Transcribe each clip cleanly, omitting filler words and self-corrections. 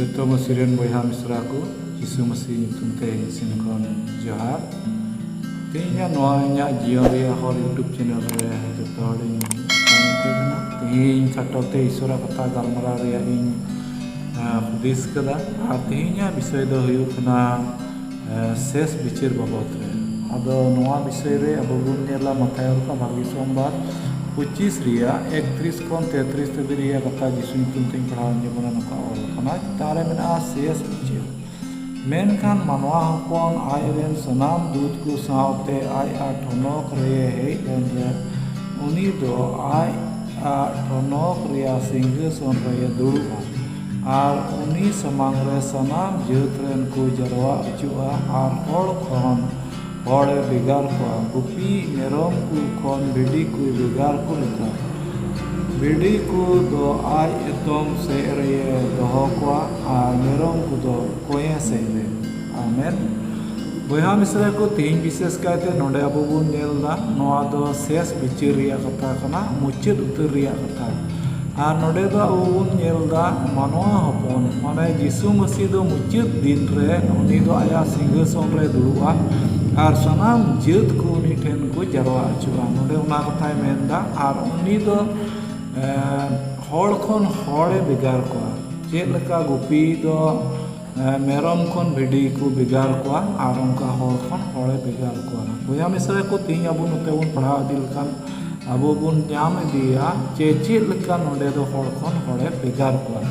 जोतो मसीरेन बयहा मिसरा को यीशु मसीह ᱧᱩᱛᱩᱢ ᱛᱮ ᱤᱧ ᱠᱷᱚᱱ ᱡᱚᱦᱟᱨ ᱛᱮᱦᱮᱧ ᱱᱚᱣᱟ ᱤᱧᱟᱹᱜ ᱡᱤᱭᱚᱱ ᱨᱮᱭᱟᱜ ᱦᱚᱲ ᱤᱭᱩᱴᱩᱵ ᱪᱮᱱᱮᱞ ᱨᱮ ᱡᱚᱛᱚ ᱦᱚᱲᱤᱧ ᱠᱟᱱᱟ ᱛᱮᱦᱮᱧ ᱠᱷᱟᱴᱚ ᱛᱮ ᱤᱥᱚᱨᱟᱜ ᱠᱟᱛᱷᱟ ᱜᱟᱞᱢᱟᱨᱟᱣ ᱨᱮᱭᱟᱜ ᱤᱧ ᱦᱩᱫᱤᱥ ᱠᱟᱫᱟ ᱟᱨ ᱛᱮᱦᱮᱧᱟᱜ ᱵᱤᱥᱚᱭ ᱫᱚ ᱦᱩᱭᱩᱜ ᱠᱟᱱᱟ শেষ ᱵᱤᱪᱟᱹᱨ ᱵᱟᱵᱚᱫ ᱨᱮ ᱟᱫᱚ ᱱᱚᱣᱟ ᱵᱤᱥᱚᱭ ᱨᱮ ᱟᱵᱚ ᱵᱚᱱ ᱧᱮᱞᱟ ᱢᱟᱛᱷᱟᱭᱚ ᱨᱮᱭᱟᱜ ᱵᱷᱟᱹᱜᱤ ᱥᱳᱢᱵᱟᱨ 25 ᱨᱮᱭᱟᱜ 31 ᱠᱷᱚᱱ 33 ᱫᱷᱟᱹᱵᱤᱡ ᱨᱮᱭᱟᱜ ᱠᱟᱛᱷᱟ ᱡᱤᱥᱩ ᱧᱩᱛᱩᱢ ᱛᱮᱧ ᱯᱟᱲᱦᱟᱣ ᱧᱮᱞᱟ ᱱᱚᱝᱠᱟ ᱚᱞ ᱟᱠᱟᱱᱟ ᱪᱮᱛᱟᱱ ᱨᱮ ᱢᱮᱱᱟᱜᱼᱟ শেষ ᱵᱤᱪᱟᱹᱨ ᱢᱮᱱᱠᱷᱟन ᱢᱟᱱᱣᱟ ᱦᱚᱯᱚᱱ ᱟᱡᱨᱮᱱ ᱥᱟᱱᱟᱢ ᱫᱩᱛ ᱠᱚ ᱥᱟᱶᱛᱮ ᱟᱡᱟᱜ ᱴᱷᱚᱱᱚᱠ ᱨᱮ ᱦᱮᱡ ᱞᱮᱱ ᱨᱮ ᱩᱱᱤ ᱫᱚ ᱟᱡᱟᱜ ᱴᱷᱚᱱᱚᱠ ᱨᱮᱭᱟᱜ ᱥᱤᱝᱦᱟᱥᱚᱱ ᱨᱮ ᱫᱩᱲᱩᱵᱼᱟ ᱟᱨ ᱩᱱᱤ ᱥᱟᱢᱟᱝ ᱨᱮ ᱥᱟᱱᱟᱢ ᱡᱟᱹᱛ ᱨᱮᱱ ᱠᱚ ᱡᱟᱨᱣᱟ ᱦᱚᱪᱚᱜᱼᱟ ᱟᱨ ᱦᱚᱲ ᱠᱷᱚᱱ ᱦᱚᱲᱮ ᱵᱷᱮᱜᱟᱨ ᱠᱚᱣᱟ ᱜᱩᱯᱤ ᱢᱮᱨᱚᱢ ᱠᱚ ᱠᱷᱚᱱ ᱵᱷᱤᱰᱤ ᱠᱚ ᱵᱷᱮᱜᱟर ᱠᱚ ᱞᱮᱠᱟ ᱵᱷᱤᱰᱤ ᱠᱚ ᱫᱚ ᱟᱡ ᱮᱛᱚᱢ ᱥᱮᱫ ᱨᱮ ᱫᱚᱦᱚ ᱠᱚᱣᱟ ᱟᱨ ᱢᱮᱨᱚᱢ ᱠᱚᱫᱚ ᱠᱚᱭᱮ ᱥᱮᱫ ᱨᱮ ᱟᱢᱮᱱ ᱵᱚᱭᱦᱟ ᱢᱤᱥᱨᱟ ᱠᱚ ᱛᱮᱦᱮᱧ ᱵᱤᱥᱮᱥ ᱠᱟᱭᱛᱮ ᱱᱚᱰᱮ ᱟᱵᱚ ᱵᱚᱱ ᱧᱮᱞᱫᱟ ᱱᱚᱣᱟ ᱫᱚ শেষ ᱵᱤᱪᱟᱹᱨ ᱨᱮᱭᱟᱜ ᱠᱟᱛᱷᱟ ᱠᱟᱱᱟ ᱢᱩᱪᱟᱹᱫ ᱩᱛᱟᱹᱨ ᱨᱮᱭᱟᱜ ᱠᱟᱛᱷᱟ ᱟᱨ ᱱᱚᱰᱮ ᱫᱚ ᱟᱵᱚ ᱵᱚᱱ ᱧᱮᱞᱫᱟ ᱢᱟᱱᱣᱟ ᱦᱚᱯᱚᱱ ᱢᱟᱱᱮ ᱡᱤᱥᱩ ᱢᱟᱥᱤ ᱫᱚ ᱢᱩᱪᱟᱹᱫ ᱫᱤᱱ ᱨᱮ उनी दो आया सिंहासन रे दुड़ुबा और सानाम जात को उनी ठेन को जरवा हचुआ नोडे उना कथाय मेनदा और उनी दो हड़ खन हड़े बेगार को चेद लेका गुपी दो मेरम खन भिडी को बेगार को और उनका हड़ खन हड़े बेगार को बया मिसरा को तीन अब नोते उन पढ़ा दिल कान अब बुन ᱧᱟᱢ ᱤᱫᱤᱭᱟ ᱪᱮ ᱪᱮᱫ ᱞᱮᱠᱟ ᱱᱚᱰᱮ ᱫᱚ ᱦᱚᱲ ᱠᱷᱚᱱ ᱦᱚᱲᱮ ᱵᱷᱮᱜᱟर ᱠᱚᱣᱟ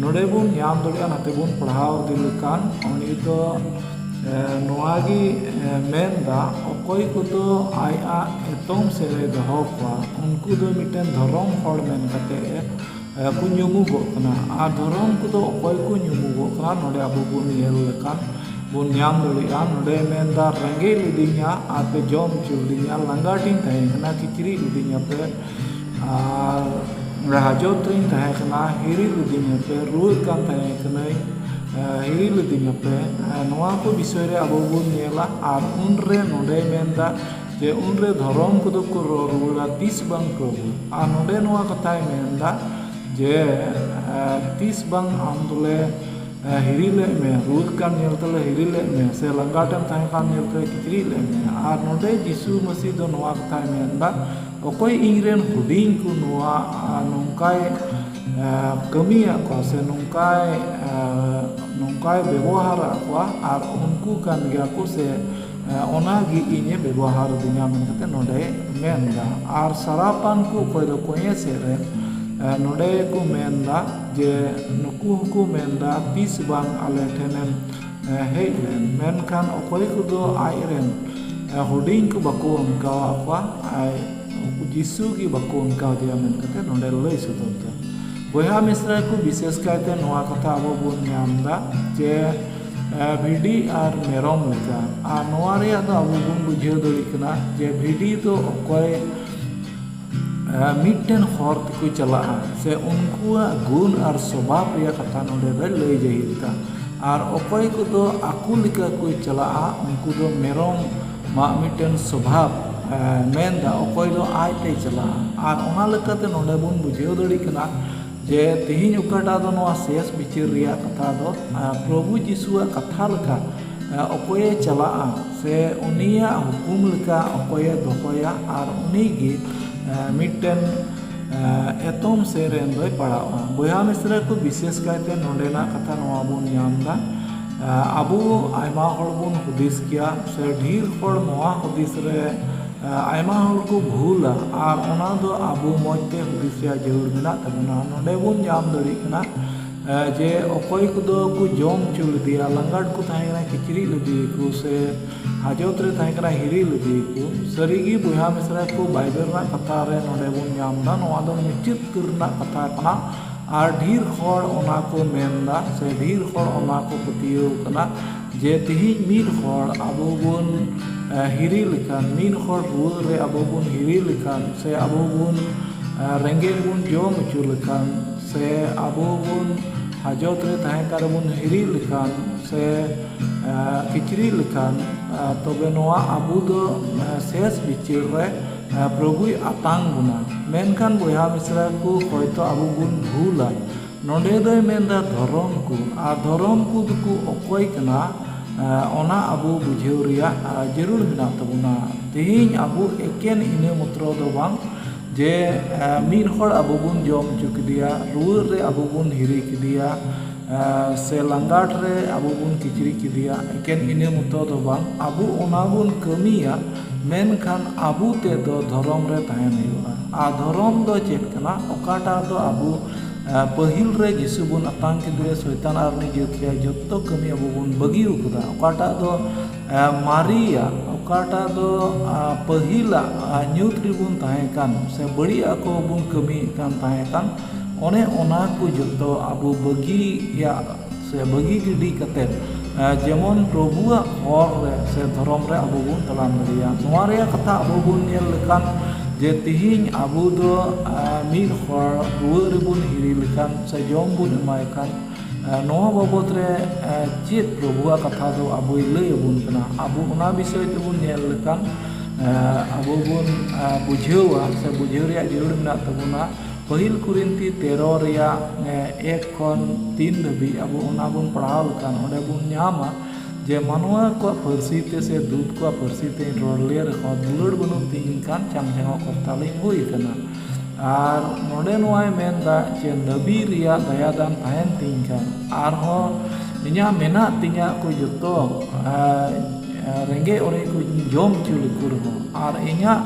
ᱱᱚᱰᱮ ᱵᱚᱱ ᱧᱟᱢ ᱫᱟᱲᱮᱭᱟᱜᱼᱟ ᱱᱟᱛᱮ ᱵᱚᱱ ᱯᱟᱲᱦᱟᱣ ᱤᱫᱤ ᱞᱮᱠᱷᱟन ᱩᱱᱤ ᱫᱚ ᱱᱚᱣᱟ ᱜᱮ ᱢᱮᱱᱫᱟ ᱚᱠᱚᱭ ᱠᱚᱫᱚ ᱟᱭᱟᱜ ᱮᱛᱚᱢ ᱥᱮᱫ ᱨᱮ ᱫᱚᱦᱚ ᱠᱚᱣᱟ ᱩᱱᱠᱩ ᱫᱚ ᱢᱤᱫᱴᱮᱱ ᱫᱷᱚᱨᱚᱢ ᱦᱚᱲ ᱢᱮᱱ ᱠᱟᱛᱮ ᱠᱚ ᱧᱩᱢᱩᱜᱚᱜ ᱠᱟᱱᱟ ᱟᱨ ᱫᱷᱚᱨᱚᱢ ᱠᱚᱫᱚ ᱚᱠᱚᱭ ᱠᱚ ᱧᱩᱢᱩᱜᱚᱜ ᱠᱟᱱᱟ ᱱᱚᱰᱮ ᱟᱵᱚ ᱵᱚᱱ ᱧᱮᱞ ᱞᱮᱠᱷᱟन बुन ᱧᱟᱢ ᱫᱟᱲᱮᱭᱟᱜᱼᱟ ᱱᱚᱰᱮ ᱢᱮᱱᱫᱟ ᱨᱮᱸᱜᱮ ᱞᱤᱫᱤᱧᱟ ᱟᱨ ᱯᱮ ᱡᱚᱢ ᱦᱚᱪᱚ ᱞᱤᱫᱤᱧᱟ ᱞᱟᱸᱜᱟᱴᱤᱧ ᱛᱟᱦᱮᱸ ᱠᱟᱱᱟ ᱠᱤᱪᱨᱤᱡ ᱞᱤᱫᱤᱧᱟ ᱯᱮ ᱟᱨ ᱦᱟᱡᱚᱛ ᱨᱤᱧ ᱛᱟᱦᱮᱸ ᱠᱟᱱᱟ ᱦᱤᱨᱤ ᱞᱤᱫᱤᱧᱟ ᱯᱮ ᱨᱩᱣᱟᱹᱜ ᱠᱟᱱ ᱛᱟᱦᱮᱸ ᱠᱟᱹᱱᱟᱹᱧ ᱦᱤᱨᱤ ᱞᱤᱫᱤᱧᱟ ᱯᱮ ᱱᱚᱣᱟ ᱠᱚ ᱵᱤᱥᱚᱭ ᱨᱮ ᱟᱵᱚ ᱵᱚᱱ ᱧᱮᱞᱟ ᱟᱨ ᱩᱱᱨᱮ ᱱᱚᱰᱮ ᱢᱮᱱᱫᱟ ᱡᱮ ᱩᱱᱨᱮ ᱫᱷᱚᱨᱚᱢ ᱠᱚᱫᱚ ᱠᱚ ᱨᱚᱲ ᱨᱩᱣᱟᱹᱲᱟ ᱛᱤᱥ ᱵᱟᱝ ᱯᱨᱚᱵᱷᱩ ᱟᱨ ᱱᱚᱰᱮ ᱱᱚᱣᱟ ᱠᱟᱛᱷᱟᱭ ᱢᱮᱱᱫᱟ ᱡᱮ ᱛᱤᱥ ᱵᱟᱝ ᱟᱢ ᱫᱚᱞᱮ हिरी ले में रूद का नेलतले हिरी ले में से लंगाटम ताहे का नेलतले किचरी ले में आर नोडे यीशु मसीह दो नोआ कथा मेनदा ओकोय इंग्रेन हुडिंग को नोआ नोंकाय कमिया को से नोंकाय व्यवहार को आर उनको कान गया को से ओनागी इने व्यवहार दिना में कते नोडे मेनदा आर सरापान को कोय दो कोये से रे नोडे को मेनदा जे नुकु को मेनदा तीस बांग आले ठेनेम हेज लेन मेनखान अकोय को दो आयरेन हुडिंग को बाको उनका आपा यीशु की बाको उनका दिया मेन कते नोडे लई सुतोंता बया मिश्रा को विशेष कायते नोआ कथा अब बोन ᱧᱟᱢदा जे भिडी आर मेरम लेका आ नोआ रे द अब बोन बुझाव दड़ी कना जे भिडी तो अकोय मिट्टन हर को चला से उनको गुण और स्वभाव रे कथा नोडे लई जाहिता और अकोय को दो आकु लिका को चला उनको दो मेरम मा मिट्टन स्वभाव मेनदा अकोय दो आयते चला और ओना लेकाते नोडे बोन बुझाव दड़ी कना जे तेहिन उकाटा दो नोआ शेष बिचार रे कथा दो प्रभु यीशुआ कथा लेका अकोय चला से उनिया हुकुम लेका अकोय दोहया और उनी गे मिट्टन एतम से रेन दो पड़ा बया मिश्रा को विशेष कायते नोडेना कथा नोआ बोन ᱧᱟᱢदा आबो आयमा हड़ बोन हुदिस किया से ढेर हड़ नोआ हुदिस रे आयमा हड़ को भूला और ओना दो आबो मजते हुदिस या जरूर मेना तबना नोडे बोन ᱧᱟᱢ दड़ी कना जे अकोय को दो को जम चुल दिया लंगाट को ताहेना किचरी लदी को से हाजत रे ताहेना हिरी लदी को सरीगी बुहा मिश्रा को बाइबल रा कथा रे नोडे बोन ᱧᱟᱢदा नोआ दो निश्चित करना कथा कना और ढेर हड़ ओना को मेनदा से ढेर हड़ ओना को पतियो कना जे तिहिन मीर हड़ आबो बोन हिरी लेखान मीर हड़ रुआ रे आबो बोन हिरी लेखान से आबो बोन रेंगे बोन जम हचो लेखान से आबो बोन हाजत रे ताहे कार बोन हिरी लेखान से किचरी लेखान तबे नोआ आबो दो शेष बिचार रे प्रभु आतांग बुना मेनखान बया मिश्रा को हयतो आबो बुन भूला नोंडे दो मेंदा धर्म को और धर्म को दुकु अकोय कना ओना अबो बुझेव रिया जरूर मेना तबुना तेहिं अबो एकेन इने मुत्रो दो बांग जे मीर हर अबो बुन जम चुकदिया रुर रे अबो बुन हिरी किदिया से लांगाट रे अबो बुन किचरी किदिया एकेन इने मुत्रो दो बांग अबो ओना बुन कमिया मेनखान अबो ते दो धर्म रे ताहेन हुआ आ धर्म दो चेक कना ओकाटा दो अबो पहिल रे जिसु बुन अतांग के शैतान और निजुतिया जत्तो कमी अबो बुन बगी उकदा ओकाटा दो मारिया ओकाटा दो पहिला न्यूत रिबुन ताहे कान से बड़ी को बुन कमी कान ताहे कान ओने ओना को जत्तो अबो बगी या से बगी गिडी कते जेमन प्रभुआ हर रे से धर्म रे अबो बुन तलाम दरिया नोआ रे कथा अबो बुन नेल लेकान जे तिहिं अबो दो मीर हर रुआ रिबुन हिरी लेकान से जम बुन एमाय कान नोआ बाबत रे चेत प्रभुआ कथा दो अबो लई अबुन कना अबो ओना विषय तेबुन नेल लेकान अबो बुन बुझेवा से बुझेव रे जरूर मेना तबुना पहिल कुरिंती 13 रिया 1 खन 3 धबी अबो ओना बुन पढ़ाव लेकान ओडे बुन ᱧᱟᱢᱟ जे मानवा को फरसी ते से दूध को फरसी ते रोडले रखो दुलड़ बनु तीन कान चांगचांगो करताली हुई कना आर नोडे नोय मेनदा जे नबी रिया दयादान ताहेन तीन कान आर हो इन्या मेना तिन्या को जतो रेंगे ओरे को जम चुल कुर हो आर इन्या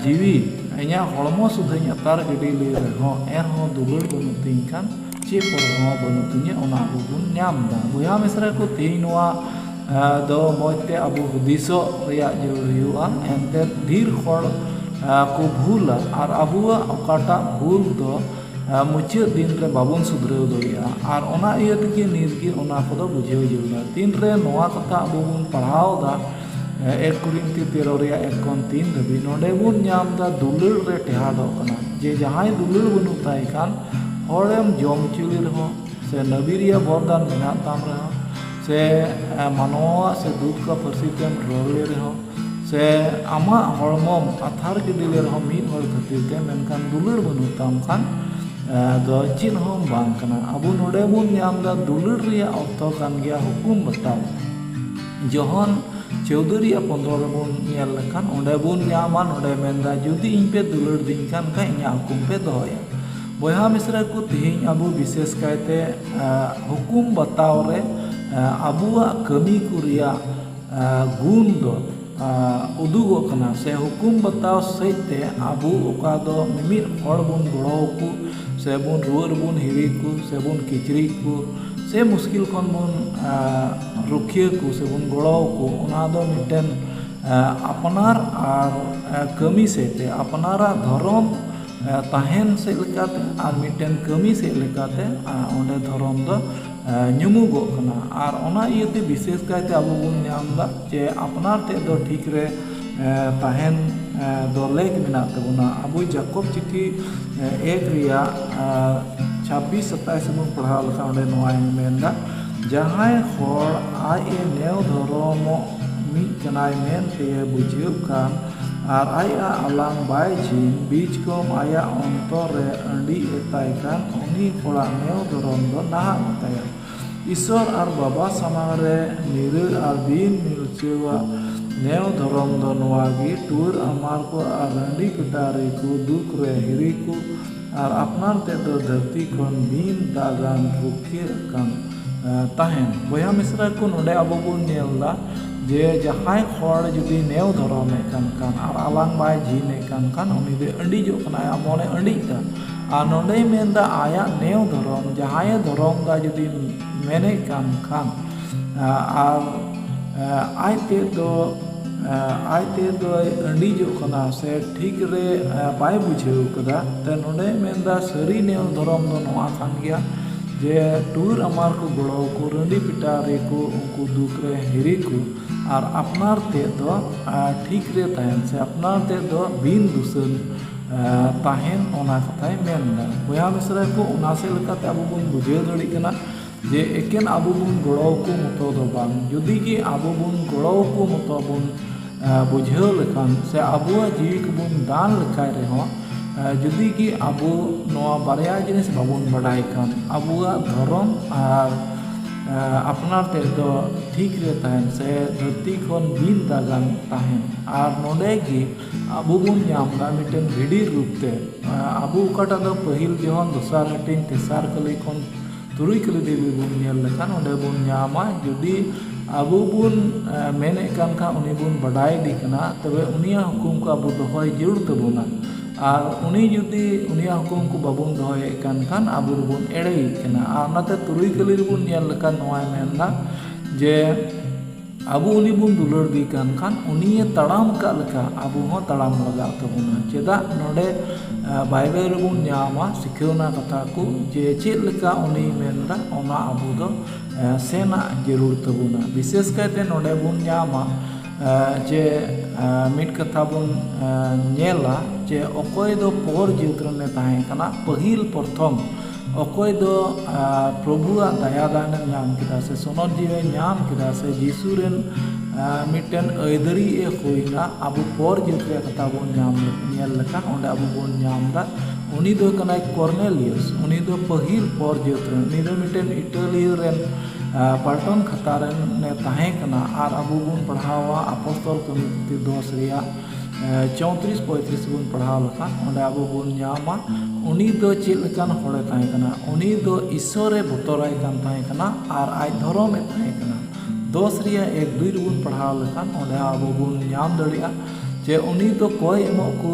जीवी इन्या हड़मो सुधई अतार गडी ले रहो एर हो दुलड़ बनु तीन कान चे परवा बनुतुnya ओना बुन ᱧᱟᱢदा बुया मिसरा को तीनवा दो मोते अबु हुदिसो रिया जरूर हुआ एंते धीर हर को भूल और अबुआ ओकाटा भूल दो मुचाद दिन रे बाबन सुधरेव दरिया और ओना इयते के निर्गे ओना को बुझेव जरूर तीन रे नोआ कथा अबु बुन पढ़ावदा 1 कुरिंती 13 रिया 1 खन 3 धबी नोडे बुन ᱧᱟᱢदा दुलड़ रे टेहाडो कना जे जहाय दुलड़ बनु ताई कान हरेम जम चुली रहो से नबीरिया बरदान मेना ताम रहो से मानवा से दूध का फरसी तेम रोले रहो से आमा हरमम अथार के दिले रहो मीन हर खातिर ते मेनखान दुलड़ बनु ताम खान दो चिन हम बांग कना अबु नोडे बुन ᱧᱟᱢदा दुलड़ रिया अर्थ कान गया हुकुम बताओ जहन 14 रिया 15 रे बुन नेल लेखान ओंडे बुन ᱧᱟᱢᱟ नोडे मेनदा जुदी इन पे दुलड़ दिन कान का इन्या हुकुम पे दोया बया मिश्रा को तिहिं अबु विशेष कायते हुकुम बताव रे अबुआ कमी कुरिया गुण दो उदुगो कना से हुकुम बताव सहिते अबु ओका दो मिमिर हड़ बुन गड़ो को से बुन रुअर बुन हिरी को से बुन किचरी को से मुश्किल खन बुन रुखिया को से बुन गड़ो को ओना दो मिटेन अपनार और कमी सहिते अपनारा धर्म ताहेन से लेकाते और मिटेन कमी से लेकाते ओंडे धर्म दो ᱧᱩᱢᱩᱜᱚᱜ कना और ओना इयते विशेष कायते अबो बुन ᱧᱟᱢदा जे अपनार ते दो ठीक रे ताहेन दो लेक मेना तबुना अबो जाकोब चिट्ठी 1 रिया 26-27 बुन पढ़ाव लखा ओंडे नोआ मेनदा जहाय हर आए नेव धर्म मी कनाय मेन ते बुझेव कान और आया अलांग बाय जीन बीच कम आया अंतर रे अंडी एताय कान उनी कोड़ा नेव धर्म दो नाहा बताया ईश्वर और बाबा समांग रे निरे और बीन मिलचेवा नेव धर्म दो नोआगी टूर अमार को और अंडी पिटारे को दुख रे हिरी को और अपनार ते दो धरती खन बीन दागान रुखे कान ताहेन बया मिश्रा को नोडे अबो बुन नेलदा जे जहाय हर जुदी नेव धर्म कान और आलांग बाय जीने कान उनी दे अंडी जो कना मोने अंडी का और नोडे मेनदा आया नेव धर्म जहाय धर्म दा जुदी मेने कान और आयते दो अंडी जो कना से ठीक रे बाय बुझेव कदा ते नोडे मेनदा सरी नेव धर्म दो नोआ कान गया जे टूर अमार को गड़ो को रंडी पिटारे को उनको दुख रे हिरी को और अपनार ते दो ठीक रे ताहेन से अपनार ते दो बीन दुसन ताहेन ओना कथाय मेनदा बया मिश्रा को ओना से लेकाते अबो बुन बुझेव दड़ी कना जे एकेन अबो बुन गड़ो को मतो दो बांग जुदी कि अबो बुन गड़ो को मतो बुन बुझेव लेखान से अबुआ जीवी को बुन दान लेखाय रे हो जुदी की आबो नोआ बारया जिनिस बाबुन बड़ाई खान आबुआ धर्म और अपनार ते दो ठीक रे तहन से धरती खन बिन दागान तहन और नोडे की आबो बुन नामदा मिटन भिडी रूप ते आबो काटा दो पहिल जहन दोसार हटिन तेसार कली खन तुरुई कली देवी बुन नेल लेखान ओडे बुन नामा जुदी आबो बुन मेने कान खा उनी बुन बड़ाई दी कना तबे उनिया हुकुम को आबो दोहय जरूर तबुना और उनी जुदी उनिया हुकुम को बाबुन दोहय कान खान आबो बुन एड़े कना और नाते तुरुई कली बुन नेल लेखान नोय मेनदा जे आबो उनी बुन दुलर दी कान खान उनी तड़ाम का लेका आबो हो तड़ाम लगा तबुना चेदा नोडे बाइबल रेबुन नामा सिखौना कथा को जे चेद लेका उनी मेनदा ओना आबो दो सेना जरूर तबुना विशेष कायते नोडे बुन नामा जे मिट कथा बुन नेला जे अकोय दो पोर जीवत्रने ताहे कना पहिल प्रथम अकोय दो प्रभुआ दया दान नाम किदा से सोनर जीवे नाम किदा से जीसुरेन मिटन ऐदरी ए होइना आबो पोर जीवत्रे कथा बुन नाम नेल लेका ओंडे आबो बुन नामदा उनी दो कनाय कॉर्नेलियस उनी दो पहिल पोर जीवत्रे उनी दो मिटन इटाली रेन पाल्टन खतारन ने ताहे कना और आबो बुन पढ़ावा अपोस्तल कमिटी 10 रिया 34-35 बुन पढ़ाव लेखान ओंडे आबो बुन नामा उनी दो चेद लेकान होड़े ताहे कना उनी दो ईश्वरे बतराय कान ताहे कना और आज धर्मे ताहे कना 10 रिया 1-2 बुन पढ़ाव लेखान ओंडे आबो बुन नाम दड़िया जे उनी दो कोई एमो को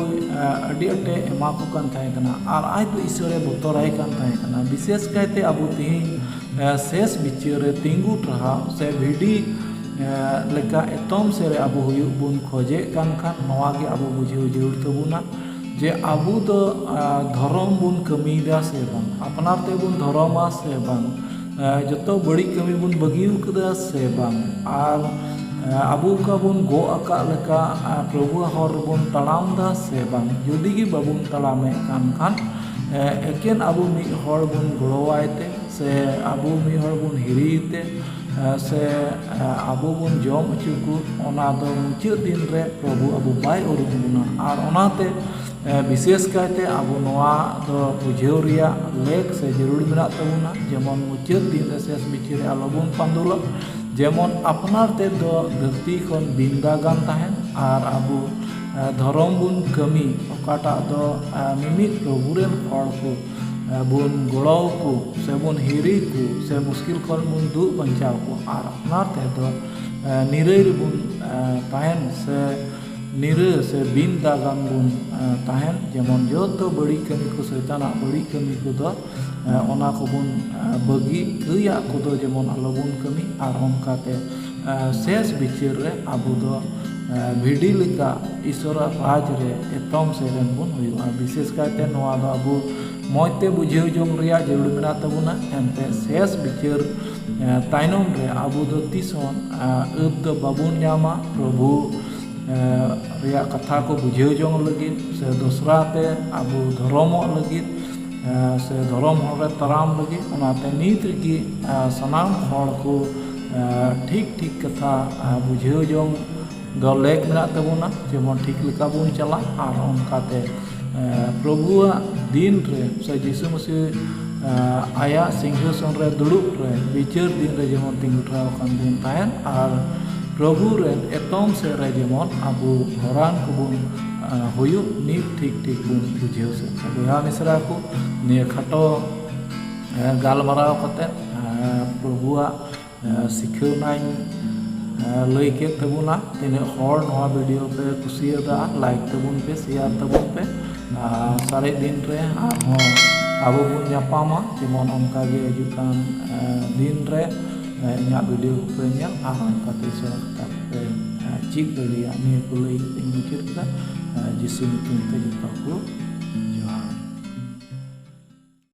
अडी अटे एमा को कान ताहे कना और आज दो ईश्वरे बतराय कान ताहे कना विशेष कायते आबो तिहिन शेष बिचार तिंगु रहा से भिडी लेका एतम से आबो हुयु बुन खोजे कान खान नवा गे आबो बुझेउ जरूर तबुना जे आबो दो धर्म बुन कमीदा से बांग अपनार ते बुन धर्मा से बांग जतो बड़ी कमी बुन बगिउ कदा से बांग और आबो का बुन गो अका लेका प्रभु हर बुन तड़ाम दा से बांग जुदी गी बाबुन तड़ामे कान खान एकेन आबो मी हर बुन गड़वायते से आबो मी हर बुन हिरीते से आबो बुन जम अचुकु ओना दो मुचाद दिन रे प्रभु आबो बाय उरुम बुना और ओनाते विशेष कायते आबो नोआ दो बुझेउ रिया लेख से जरूर मेना तबुना जेमन मुचाद दिन रे शेष बिचार आलो बुन पांदुला जेमन अपनार ते दो धरती खन बिंदा गान ताहेन और आबो धर्म बुन कमी ओकाटा दो मिमित प्रभु रेन हर को बुन गड़ाव को से बुन हिरी को से मुश्किल खन बुन दु बंचाव को और अपनार ते दो निरय बुन ताहेन से निरे से बिन दागान बुन ताहेन जेमन जो बड़ी कमी को शैताना बड़ी कमी को दो ओना को बुन बगी गया को दो जेमन आलो बुन कमी और ओनकाते शेष बिचार रे आबो दो भिडी लेका ईश्वर राज रे एतम से रेन बुन हुआ विशेष कायते नोआ दो आबो मौजते बुझेउ जोंग रिया जरूर मेना तबुना एनते शेष बिचार ताइनम रे आबो दो तिसोन अब दो बाबुन नामा प्रभु रिया कथा को बुझेउ जोंग लगित से दूसरा ते आबो धर्म लगित से धर्म हरे तराम लगित ओनाते नीत की सनाम हर को ठीक ठीक कथा बुझेउ जोंग दो लेख मेना तबुना जेमन ठीक लेका बुन चला और ओनकाते प्रभुआ दिन रे से यीशु मसीह आया सिंहासन रे दुड़ुब रे विचार दिन रे जेमन तिंगुट्राव कान दिन ताहेन और प्रभु रे एतम से रे जेमन आबो हरान को बुन हुयु नीत ठीक ठीक बुन बुझेउ से बया मिसरा को ने खाटो गालमाराव कते प्रभुआ सिखौनाय लई के तबुना तिने हर नवा वीडियो पे कुसियादा लाइक तबुन पे शेयर तबुन पे सारे दिन रे आबो बुन जापामा जेमन ओनका गे हिजुकान दिन रे इन्या वीडियो पे नेल आर ओनकाते सरता पे चिक दड़िया ने को लई मुचाद का जिसु ᱧᱩᱛᱩᱢ ᱛᱮ ᱡᱚᱛᱚ ᱠᱚ